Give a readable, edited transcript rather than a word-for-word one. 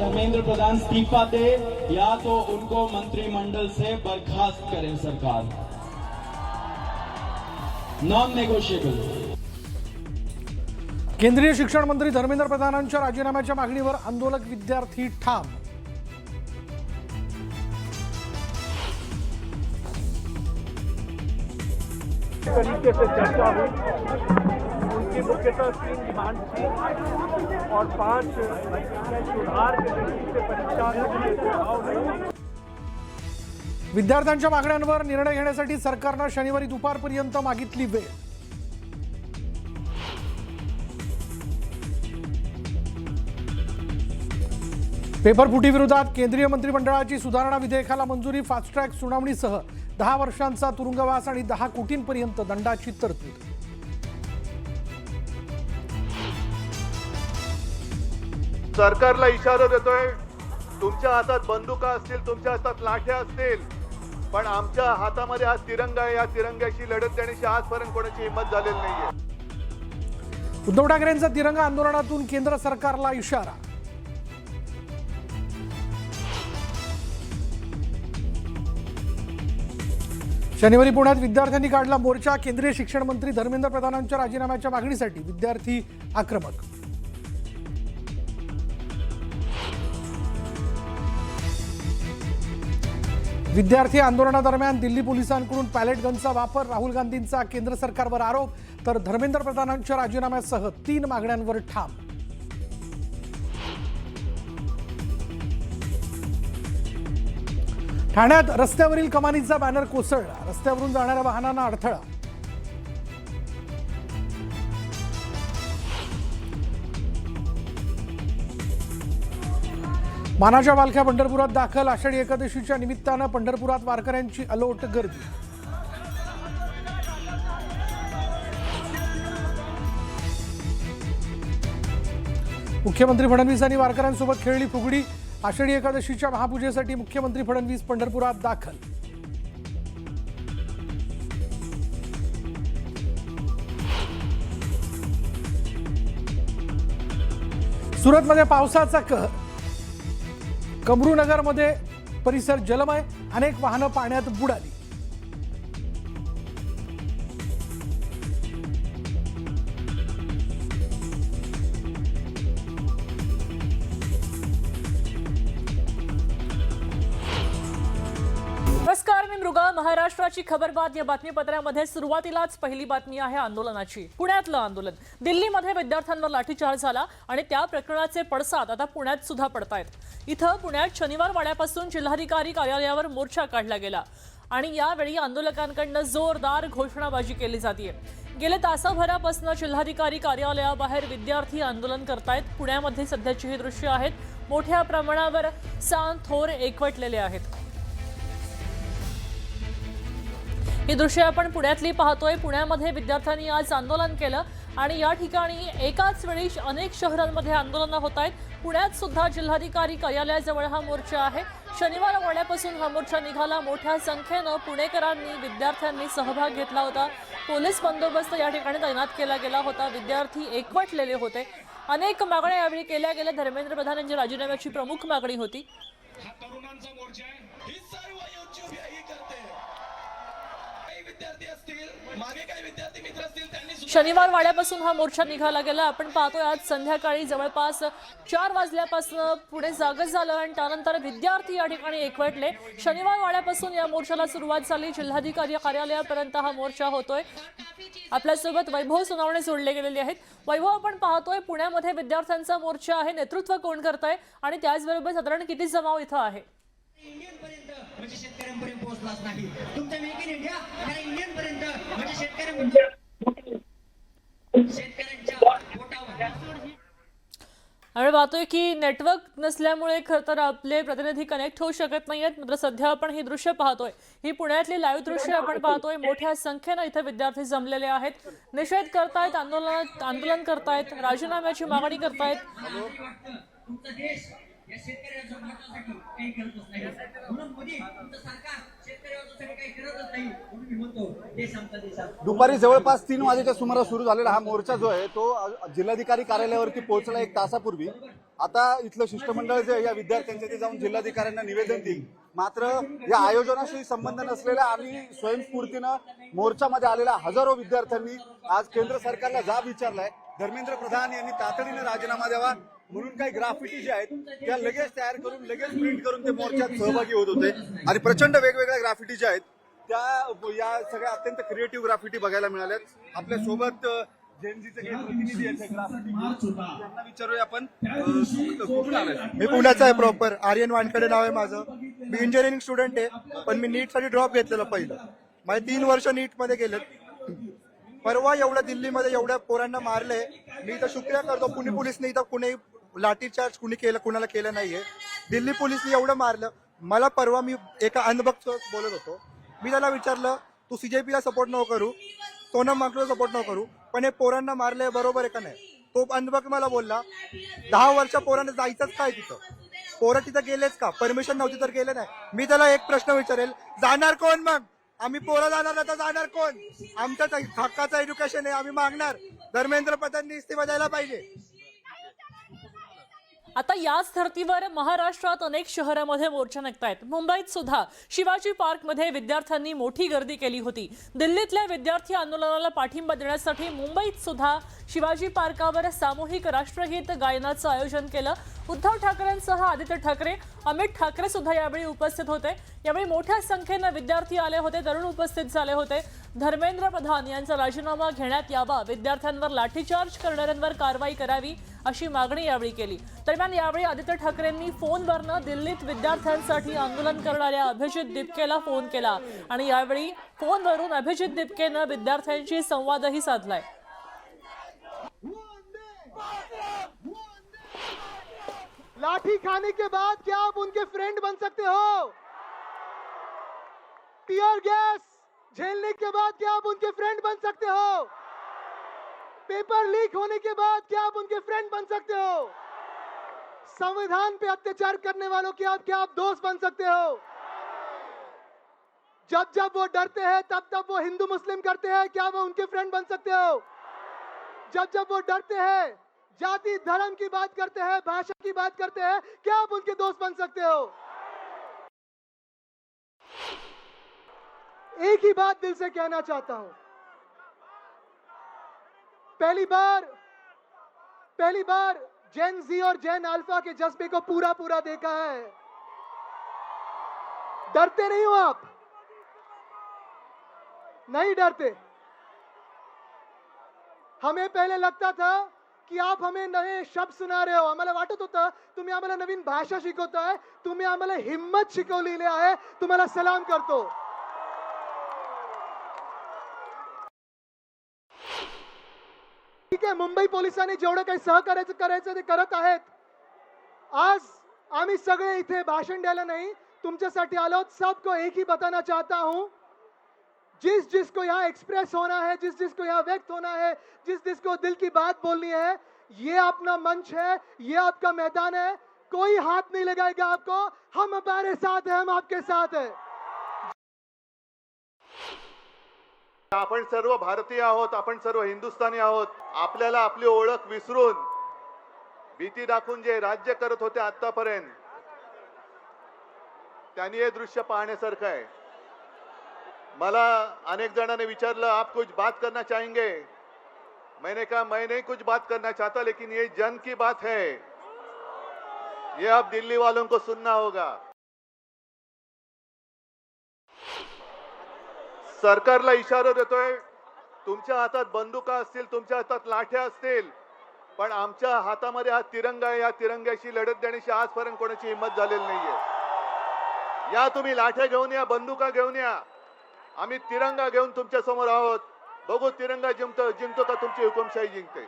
धर्मेंद्र प्रधान इस्तीफा दे या तो उनको मंत्रिमंडल से बर्खास्त करें सरकार, नॉन नेगोशिएबल। केंद्रीय शिक्षण मंत्री धर्मेंद्र प्रधानांच्या राजीनाम्याच्या मागणीवर आंदोलक विद्यार्थी ठाम। तरीके से चर्चा हुई, उनकी मुख्यतः 3 डिमांड थी और 5 सुधार के दृष्टि से परीक्षा में सुझाव नहीं। विद्यार्थ्यांच्या मागण्यांवर निर्णय घेण्यासाठी सरकारनं शनिवारी दुपारपर्यंत मागितली वेळ। पेपरफुटी विरोधात केंद्रीय मंत्रिमंडळाची सुधारणा विधेयकाला मंजुरी, फास्ट ट्रॅक सुनावणीसह 10 वर्षांचा तुरुंगवास आणि 10 कोटींपर्यंत दंडाची तरतूद। सरकारला इशारा देतोय, तुमच्या हातात बंदुका असतील, तुमच्या हातात लाठ्या असतील, पण आमच्या हातामध्ये हा तिरंगा आहे, या तिरंग्याशी लढत देण्याची आजपर्यंत कोणाची हिंमत झालेली नाहीये। उद्धव ठाकरेंचा तिरंगा आंदोलनातून केंद्र सरकारला इशारा। शनिवारी पुण्यात विद्यार्थ्यांनी काढला मोर्चा, केंद्रीय शिक्षण मंत्री धर्मेंद्र प्रधानांच्या राजीनाम्याच्या मागणीसाठी विद्यार्थी आक्रमक। विद्यार्थी आंदोलनादरम्यान दिल्ली पोलिसांकडून पॅलेट गनचा वापर, राहुल गांधींचा केंद्र सरकारवर आरोप, तर धर्मेंद्र प्रधानांच्या राजीनाम्यासह 3 मागण्यांवर ठाम। ठाण्यात रस्त्यावरील कमानीचा बॅनर कोसळला, रस्त्यावरून जाणाऱ्या वाहनांना अडथळा। मानाच्या पालख्या पंढरपुरात दाखल, आषाढी एकादशीच्या निमित्तानं पंढरपुरात वारकऱ्यांची अलोट गर्दी। मुख्यमंत्री फडणवीसांनी वारकऱ्यांसोबत खेळली फुगडी, आषाढी एकादशीच्या महापूजेसाठी मुख्यमंत्री फडणवीस पंढरपुरात दाखल। सुरतमध्ये पावसाचा कहर, कमरूनगरमध्ये परिसर जलमय, अनेक वाहनं पाण्यात बुडाली। नमस्कार, मी मृगा। महाराष्ट्राची खबरबात या बातमीपत्रामध्ये सुरुवातीलाच पहिली बातमी आहे आंदोलनाची। पुण्यातलं आंदोलन, दिल्लीमध्ये विद्यार्थ्यांवर लाठीचार्ज झाला आणि त्या प्रकरणाचे पडसाद आता पुण्यात सुद्धा पडतायत। इथं पुण्यात शनिवार वाड्यापासून जिल्हाधिकारी कार्यालयावर मोर्चा काढला गेला आणि यावेळी आंदोलकांकडून जोरदार घोषणाबाजी केली जाते। गेले तासाभरापासून जिल्हाधिकारी कार्यालयाबाहेर विद्यार्थी आंदोलन करतायत। पुण्यामध्ये सध्याची ही दृश्य आहेत, मोठ्या प्रमाणावर सांग थोर एकवटलेले आहेत। ही दृश्य आपण पुण्यातली पाहतोय। पुण्यामध्ये विद्यार्थ्यांनी आज आंदोलन केलं आणि या ठिकाणी एकाच वेळी अनेक शहरांमध्ये आंदोलनं होत आहेत। पुण्यात सुद्धा जिल्हाधिकारी कार्यालयाजवळ हा मोर्चा आहे। शनिवार वाड्यापासून हा मोर्चा निघाला। मोठ्या संख्येनं पुणेकरांनी, विद्यार्थ्यांनी सहभाग घेतला होता। पोलीस बंदोबस्त या ठिकाणी तैनात केला गेला होता। विद्यार्थी एकवटलेले होते। अनेक मागण्या यावेळी केल्या गेल्या। धर्मेंद्र प्रधान यांच्या राजीनाम्याची प्रमुख मागणी होती। शनिवार वाड्यापासून हा मोर्चा निघाला गेला। आपण पाहतोय आज संध्याकाळी जवळपास 4 वाजल्यापासून पुणे जागं झालं आणि त्यानंतर विद्यार्थी या ठिकाणी एकवटले। शनिवार वाड्यापासून या मोर्चाला सुरुवात झाली। जिल्हाधिकारी कार्यालयापर्यंत हा मोर्चा होतोय। आपल्यासोबत वैभव सुनावणे जोडले गेलेले आहेत। वैभव, आपण पाहतोय पुण्यामध्ये विद्यार्थ्यांचा मोर्चा आहे, नेतृत्व कोण करतंय आणि त्याचबरोबर साधारण किती जमाव इथं आहे? म्हणजे शेतकऱ्यांपर्यंत पोहोचलाच नाही तुमचा मेक इन इंडिया, आणि इंडियन पर्यंत म्हणजे शेतकऱ्यांच्या पोटावर। आपण पाहतोय की नेटवर्क नसल्यामुळे खरं तर आपले प्रतिनिधी कनेक्ट होऊ शकत नाहीयेत। मात्र सध्या आपण ही दृश्य पाहतोय, ही पुण्यातली लाईव्ह दृश्य आपण पाहतोय। मोठ्या संख्येनं इथे विद्यार्थी जमलेले आहेत, निषेध करतायत, आंदोलन करतायत, राजीनाम्याची मागणी करतायत। तुमचा देश या शेतकऱ्यांच्या महत्वासाठी काही करतच नाही. म्हणून मोदी तुमचं सरकार शेतकऱ्यांसाठी काही करतच नाही. म्हणून मी म्हणतो देश आमचा देशात. दुपारी जवळपास 3 वाजेच्या सुमारास सुरू झालेला हा मोर्चा जो आहे तो जिल्हाधिकारी कार्यालयावरती पोहोचला 1 तासापूर्वी. आता इथलं शिष्टमंडळ जे आहे या विद्यार्थ्यांचे ते जाऊन जिल्हाधिकाऱ्यांना निवेदन देईल. मात्र या आयोजनाशी संबंध नसलेल्या आणि स्वयंस्फूर्तीनं मोर्चामध्ये आलेल्या हजारो विद्यार्थ्यांनी आज केंद्र सरकारला जाब विचारलाय. धर्मेंद्र प्रधान यांनी तातडीने राजीनामा द्यावा म्हणून काही ग्राफिटी ज्या आहेत त्या लगेच तयार करून लगेच प्रिंट करून ते मोर्चात सहभागी होत होते. आणि प्रचंड वेगवेगळ्या ग्राफिटी ज्या आहेत त्या या सगळ्या अत्यंत क्रिएटिव्ह ग्राफिटी बघायला मिळाल्यात. आपल्या सोबत जेएनजीचे काही प्रतिनिधी आहेत ग्राफिटी त्यांना विचारूया आपण कुठून आलाय? मी पुण्याचा आहे प्रॉपर. आर्यन वानकडे नाव आहे माझं. मी इंजिनिअरिंग स्टुडंट आहे पण मी नीटसाठी ड्रॉप घेतलेलं पहिलं. माझे 3 वर्ष नीटमध्ये गेलेत. परवा एवढ्या दिल्लीमध्ये एवढ्या पोरांना मारले. मी इथं शुक्रिया करतो पुणे पोलिसने इथं कुणी लाठीचार्ज कुणी केलं कुणाला केलं नाहीये. दिल्ली पोलिसने एवढं मारलं. मला परवा मी एका अंधभक्त बोलत होतो. मी त्याला विचारलं तू सीजेपीला सपोर्ट नको करू, सोनम वांगचुकला सपोर्ट नको करू, पण हे पोरांना मारलंय बरोबर आहे का नाही? तो अंधभक्त मला बोलला 10 वर्ष पोरांना जायचंच काय तिथं? पोरं तिथं गेलेच का? परमिशन नव्हती तर गेले नाही. मी त्याला एक प्रश्न विचारेल, जाणार कोण मग? आम्ही पोरं जाणार नाही तर जाणार कोण? आमच्या हक्काचं एज्युकेशन आहे, आम्ही मागणार. धर्मेंद्र प्रधाननी इस्तीफा द्यायला पाहिजे. आता याच धर्तीवर महाराष्ट्रात अनेक शहरांमध्ये मोर्चा निघतायत. मुंबईत सुद्धा शिवाजी पार्कमध्ये विद्यार्थ्यांनी मोठी गर्दी केली होती. दिल्लीतल्या विद्यार्थी आंदोलनाला पाठिंबा देण्यासाठी मुंबईत सुद्धा शिवाजी पार्कावर सामूहिक राष्ट्रगीत गायनाचं आयोजन केलं. उद्धव ठाकरेंसह आदित्य ठाकरे, अमित ठाकरे सुद्धा यावेळी उपस्थित होते. यावेळी मोठ्या संख्येनं विद्यार्थी आले होते, तरुण उपस्थित झाले होते. धर्मेंद्र प्रधान यांचा राजीनामा घेण्यात यावा, विद्यार्थ्यांवर लाठीचार्ज करणाऱ्यांवर कारवाई करावी अशी मागणी यावेळी केली. दरम्यान यावेळी आदित्य ठाकरेंनी फोनवरनं दिल्लीत विद्यार्थ्यांसाठी आंदोलन करणाऱ्या अभिजित दिपकेला फोन केला आणि यावेळी फोनवरून अभिजित दिपकेनं विद्यार्थ्यांशी संवादही साधलाय. लाठी खाने के बाद क्या आप उनके फ्रेंड बन सकते हो? टीयर गैस झेलने के बाद क्या आप उनके फ्रेंड बन सकते हो? पेपर लीक होने के बाद क्या आप उनके फ्रेंड बन सकते हो? संविधान पे अत्याचार करने वालों के क्या आप दोस्त बन सकते हो? जब जब वो डरते हैं तब तब वो हिंदू मुस्लिम करते हैं, क्या वो उनके फ्रेंड बन सकते हो? जब जब वो डरते हैं, जाति धर्म की बात करते हैं, भाषा की बात करते हैं, क्या आप उनके दोस्त बन सकते हो? एक ही बात दिल से कहना चाहता हूं. पहली बार जेन जी और जेन अल्फा के जज्बे को पूरा देखा है. डरते नहीं हो आप? नहीं डरते. हमें पहले लगता था की आप हमें नवे शब्द सुना रहे हो. आम्हाला वाटत होतं तुम्ही आम्हाला नवीन भाषा शिकवताय. तुम्ही आम्हाला हिम्मत शिकवलेली आहे. तुम्हाला सलाम करतो. ठीक आहे, मुंबई पोलिसांनी जेवढं काही सहकार्य करायचं ते करत आहेत. आज आम्ही सगळे इथे भाषण द्यायला नाही, तुमच्यासाठी आलो. सबको एक ही बताना चाहता हूं, जिस जिसको यहाँ एक्सप्रेस होना है, जिस जिसको यहाँ व्यक्त होना है, जिस जिसको दिल की बात बोलनी है, ये अपना मंच है, ये आपका मैदान है. कोई हाथ नहीं लगाएगा आपको. हम हमारे साथ हैं, हम आपके साथ हैं. आपण सर्व भारतीय आहोत, आपण सर्व हिंदुस्थानी आहोत. आपल्याला आपली ओळख विसरून भीती दाखवून जे राज्य करत होते आतापर्यंत, त्यांनी हे दृश्य पाहण्यासारखं आहे. मला अनेक जणांनी विचारलं आप कुछ बात करना चाहेंगे? मैंने कहा मैं नहीं कुछ बात करना चाहता, लेकिन ये जन की बात है, ये अब दिल्ली वालों को सुनना होगा. सरकारला इशारा देतोय, तुमच्या हातात बंदुका असतील, तुमच्या हातात लाठ्या असतील, पण आमच्या हातामध्ये हा तिरंगा आहे. या तिरंग्याशी लढत देण्याची आजपर्यंत कोणाची हिंमत झालेली नाहीये. या तुम्ही लाठ्या घेऊन या, बंदुका घेऊन या. आम्ही तिरंगा घेऊन तुमच्या समोर आहोत. बघू तिरंगा जिंकतो का तुमची हुकुमशाही जिंकते.